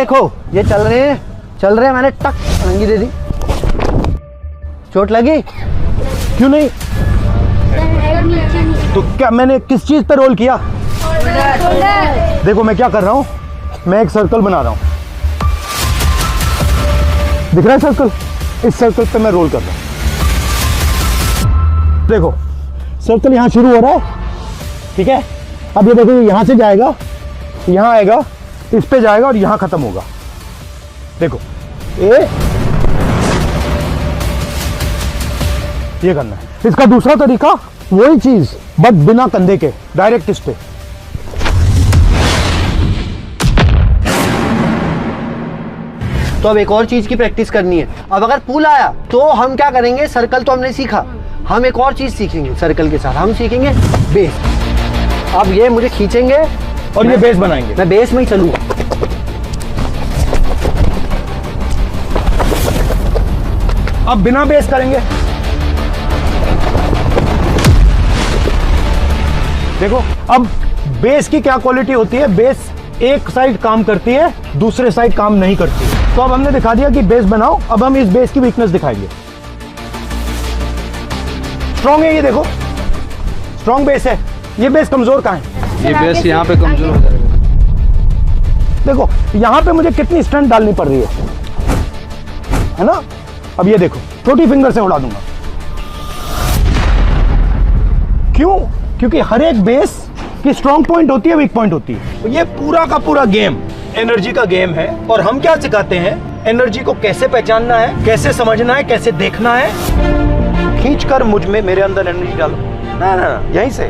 देखो ये चल रहे हैं, मैंने टक रंगी दे दी। चोट लगी? क्यों नहीं? तो क्या मैंने किस चीज पे रोल किया? देखो मैं क्या कर रहा हूँ, मैं एक सर्कल बना रहा हूँ, दिख रहा है सर्कल? इस सर्कल पे मैं रोल कर रहा हूँ। देखो सर्कल यहाँ शुरू हो रहा है, ठीक है? अब ये देखो यहाँ से जाएगा, यहाँ आएगा, इस पे जाएगा और यहाँ खत्म होगा। देखो ये करना है। इसका दूसरा तरीका वही चीज बट बिना कंधे के, डायरेक्ट इस पे। तो अब एक और चीज की प्रैक्टिस करनी है। अब अगर पुल आया तो हम क्या करेंगे, सर्कल तो हमने सीखा, हम एक और चीज सीखेंगे सर्कल के साथ, हम सीखेंगे बेस। अब ये मुझे खींचेंगे और ये बेस बनाएंगे, मैं बेस में ही चलूंगा। अब बिना बेस करेंगे। देखो अब बेस की क्या क्वालिटी होती है, बेस एक साइड काम करती है, दूसरे साइड काम नहीं करती है। तो अब हमने दिखा दिया कि बेस बनाओ, अब हम इस बेस की वीकनेस दिखाएंगे। स्ट्रॉन्ग है ये, देखो स्ट्रॉन्ग बेस है, ये बेस कमजोर कहाँ है? ये बेस यहाँ पे कमजोर हो जाएगा। देखो यहाँ पे मुझे कितनी स्ट्रेंथ डालनी पड़ रही है ना? अब ये देखो छोटी फिंगर से उड़ा दूंगा। क्यों? क्योंकि हर एक बेस की स्ट्रॉन्ग पॉइंट होती है, वीक पॉइंट होती है। तो ये पूरा का पूरा गेम एनर्जी का गेम है। और हम क्या सिखाते हैं, एनर्जी को कैसे पहचानना है, कैसे समझना है, कैसे देखना है। खींच कर मुझ में, मेरे अंदर एनर्जी डालो। ना ना ना, यहीं से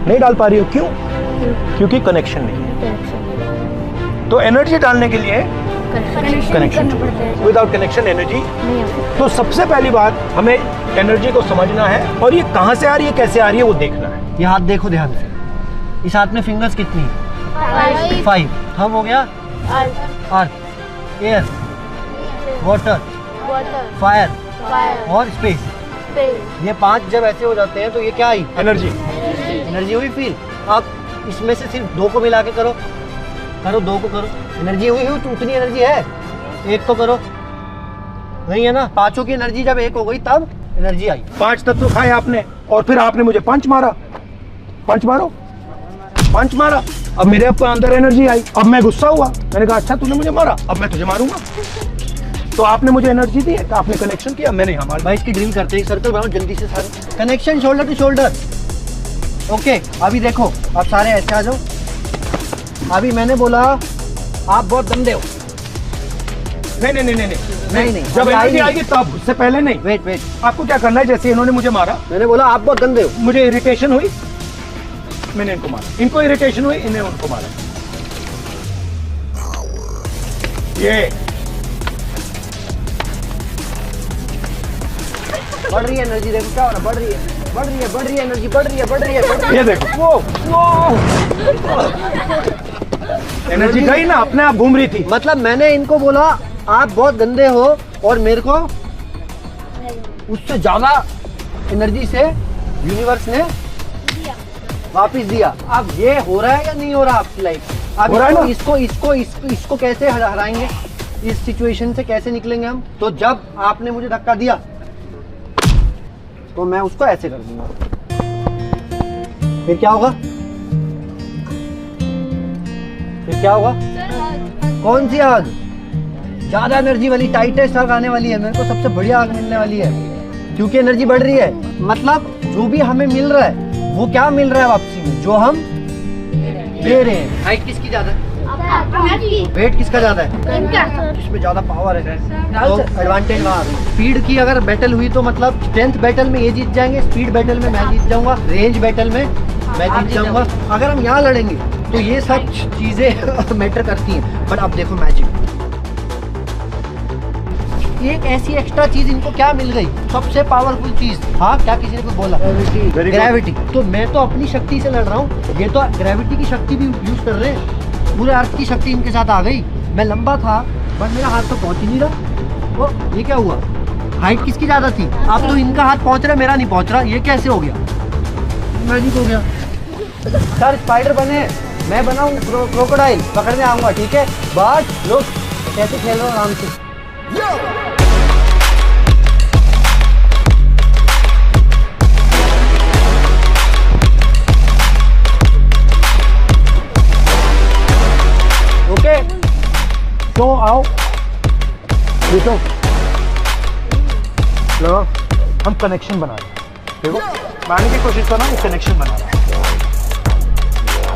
नहीं डाल पा रही हो। क्यों? क्योंकि कनेक्शन नहीं है। तो एनर्जी डालने के लिए कनेक्शन, विदाउट कनेक्शन एनर्जी। तो सबसे पहली बात, हमें एनर्जी को समझना है और ये कहां से आ रही है, कैसे आ रही है, वो देखना है। ये हाथ देखो ध्यान से, इस हाथ में फिंगर्स कितनी है? 5। थंब हो गया अर्थ, एयर, वाटर, फायर और स्पेस। ये 5 जब ऐसे हो जाते हैं तो ये क्या आई? एनर्जी। एनर्जी हुई फील। आप इसमें से सिर्फ 2 को मिला के करो, 2 को करो, एनर्जी हुई तो उतनी एनर्जी है। 1 को करो, नहीं है ना? 5 की एनर्जी जब 1 हो गई तब एनर्जी आई। 5 तत्व खाए आपने और फिर आपने मुझे पंच मारा, पंच मारो, पंच मारा। अब मेरे अंदर एनर्जी आई। अब मैं गुस्सा हुआ, मैंने कहा अच्छा तूने मुझे मारा, अब मैं तुझे मारूंगा। तो आपने मुझे एनर्जी दी है, तो आपने कनेक्शन किया, मैंने हमारे भाई इसकी ड्रिल करते हैं। सर्कल बनाओ जल्दी से सारे, connection shoulder to shoulder. Okay अभी देखो, अब सारे ऐसे आ जाओ। अभी मैंने बोला आप बहुत गंदे हो। नहीं, जब एनर्जी आएगी तब, उससे पहले नहीं। वेट, आपको क्या करना है, जैसे इन्होंने मुझे मारा, मैंने बोला आप बहुत गंदे हो। मुझे इरिटेशन हुई, मैंने इनको मारा, इनको इरिटेशन हुई, इन्हें उनको मारा। ये बढ़ रही है एनर्जी, देखो क्या हो रहा है, बढ़ रही है एनर्जी, बढ़ रही है। ये देखो वो एनर्जी गई ना, अपने आप घूम रही थी। मतलब मैंने इनको बोला आप बहुत गंदे हो और मेरे को उससे ज्यादा एनर्जी से यूनिवर्स ने वापस दिया। अब ये हो रहा है या नहीं हो रहा आपकी लाइफ? अब इसको कैसे हराएंगे, इस सिचुएशन से कैसे निकलेंगे हम? तो जब आपने मुझे धक्का दिया तो मैं उसको ऐसे कर दूंगा, फिर क्या होगा? कौन सी आग? ज्यादा एनर्जी वाली, टाइटेस्ट आग आने वाली है। मेरे को सबसे बढ़िया आग मिलने वाली है, क्योंकि एनर्जी बढ़ रही है। मतलब जो भी हमें मिल रहा है वो क्या मिल रहा है वापसी में, जो हम दे रहे हैं। हाइट किसकी ज्यादा है? वेट किसका ज्यादा है? इसमें ज्यादा पावर है, तो एडवांटेज वहाँ। स्पीड की अगर बैटल हुई तो मतलब स्ट्रेंथ बैटल में ये जीत जाएंगे, स्पीड बैटल में मैं जीत जाऊंगा, रेंज बैटल में मैं जीत जाऊंगा। अगर हम यहाँ लड़ेंगे तो ये सब चीजें मैटर करती हैं। बट अब देखो मैजिक, एक ऐसी एक्स्ट्रा चीज इनको क्या मिल गई, सबसे पावरफुल चीज। हाँ क्या किसी ने कुछ बोला? ग्रेविटी। तो मैं तो अपनी शक्ति से लड़ रहा हूँ, ये तो ग्रेविटी की शक्ति भी यूज कर रहे हैं। पूरे अर्थ की शक्ति इनके साथ आ गई। मैं लंबा था बट मेरा हाथ तो पहुंच ही नहीं रहा। वो ये क्या हुआ? हाइट किसकी ज्यादा थी? अब तो इनका हाथ पहुंच रहा है, मेरा नहीं पहुंच रहा। ये कैसे हो गया? मैजिक हो गया। सर स्पाइडर बने, मैं बनाऊँ क्रोकोडाइल, पकड़ने आऊंगा, ठीक है? बट लोग कैसे खेल रहे हो आराम से। ओके, तो आओ देखो, लो हम कनेक्शन बना रहे हैं। देखो मानने की कोशिश करना, मैं कनेक्शन बना रहा हूं।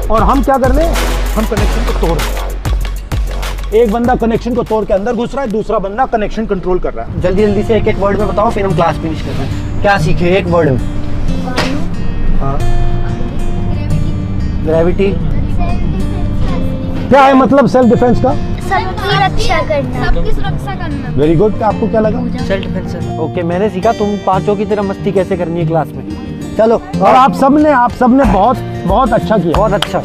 और हम क्या कर रहे हैं, हम कनेक्शन को तोड़ रहे हैं। एक बंदा कनेक्शन को तोड़ के अंदर घुस रहा है, दूसरा बंदा कनेक्शन कंट्रोल कर रहा है। जल्दी जल्दी से एक एक वर्ड में बताओ, फिर हम क्लास फिनिश करते हैं। क्या सीखे एक वर्ड में? हाँ, ग्रेविटी। क्या है मतलब सेल्फ डिफेंस का? सबकी रक्षा करना, सबकी सुरक्षा करना। Very good. आपको क्या लगा? Self defence. ओके, मैंने सीखा तुम पांचों की तरह मस्ती कैसे करनी है क्लास में। चलो, और आप सब ने बहुत बहुत अच्छा किया। बहुत अच्छा।